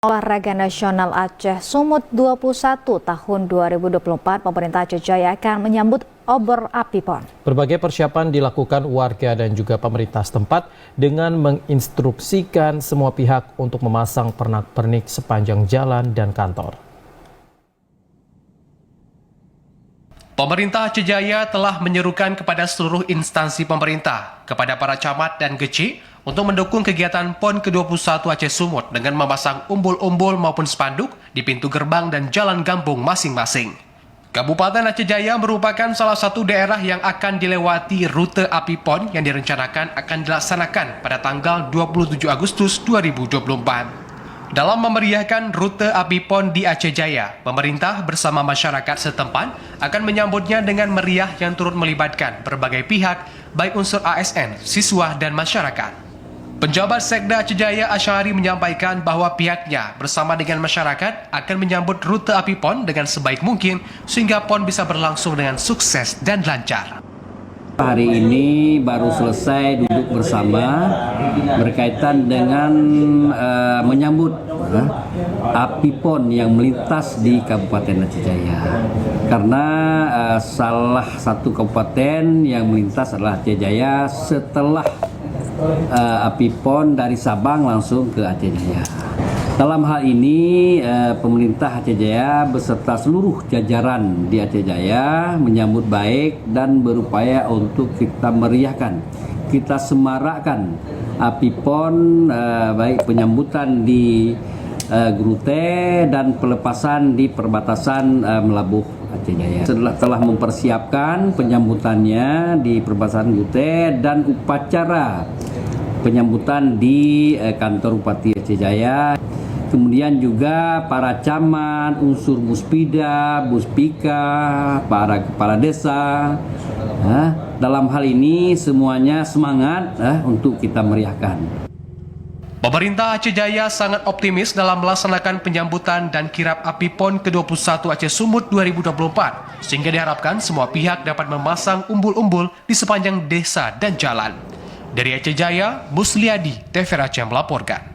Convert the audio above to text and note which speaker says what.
Speaker 1: Olahraga Nasional Aceh Sumut 21 tahun 2024, pemerintah Aceh Jaya akan menyambut obor api PON.
Speaker 2: Berbagai persiapan dilakukan warga dan juga pemerintah setempat dengan menginstruksikan semua pihak untuk memasang pernak-pernik sepanjang jalan dan kantor.
Speaker 3: Pemerintah Aceh Jaya telah menyerukan kepada seluruh instansi pemerintah, kepada para camat dan geci untuk mendukung kegiatan PON ke-21 Aceh Sumut dengan memasang umbul-umbul maupun spanduk di pintu gerbang dan jalan gambung masing-masing. Kabupaten Aceh Jaya merupakan salah satu daerah yang akan dilewati rute api PON yang direncanakan akan dilaksanakan pada tanggal 27 Agustus 2024. Dalam memeriahkan rute api PON di Aceh Jaya, pemerintah bersama masyarakat setempat akan menyambutnya dengan meriah yang turut melibatkan berbagai pihak, baik unsur ASN, siswa, dan masyarakat. Penjabat Sekda Aceh Jaya Asyari menyampaikan bahwa pihaknya bersama dengan masyarakat akan menyambut rute api PON dengan sebaik mungkin sehingga PON bisa berlangsung dengan sukses dan lancar.
Speaker 4: Hari ini baru selesai duduk bersama berkaitan dengan menyambut api PON yang melintas di Kabupaten Aceh Jaya. Karena salah satu kabupaten yang melintas adalah Aceh Jaya setelah api PON dari Sabang langsung ke Aceh Jaya. Dalam hal ini, pemerintah Aceh Jaya beserta seluruh jajaran di Aceh Jaya menyambut baik dan berupaya untuk kita meriahkan, kita semarakkan api PON, baik penyambutan di Grute dan pelepasan di perbatasan Melabuh Aceh Jaya. Telah mempersiapkan penyambutannya di perbatasan Grute dan upacara penyambutan di kantor Bupati Aceh Jaya. Kemudian juga para camat, unsur Muspida, Buspika, para kepala desa. Dalam hal ini semuanya semangat untuk kita meriahkan.
Speaker 3: Pemerintah Aceh Jaya sangat optimis dalam melaksanakan penyambutan dan kirap api PON ke-21 Aceh Sumut 2024, sehingga diharapkan semua pihak dapat memasang umbul-umbul di sepanjang desa dan jalan. Dari Aceh Jaya, Musliadi, TVRI Aceh melaporkan.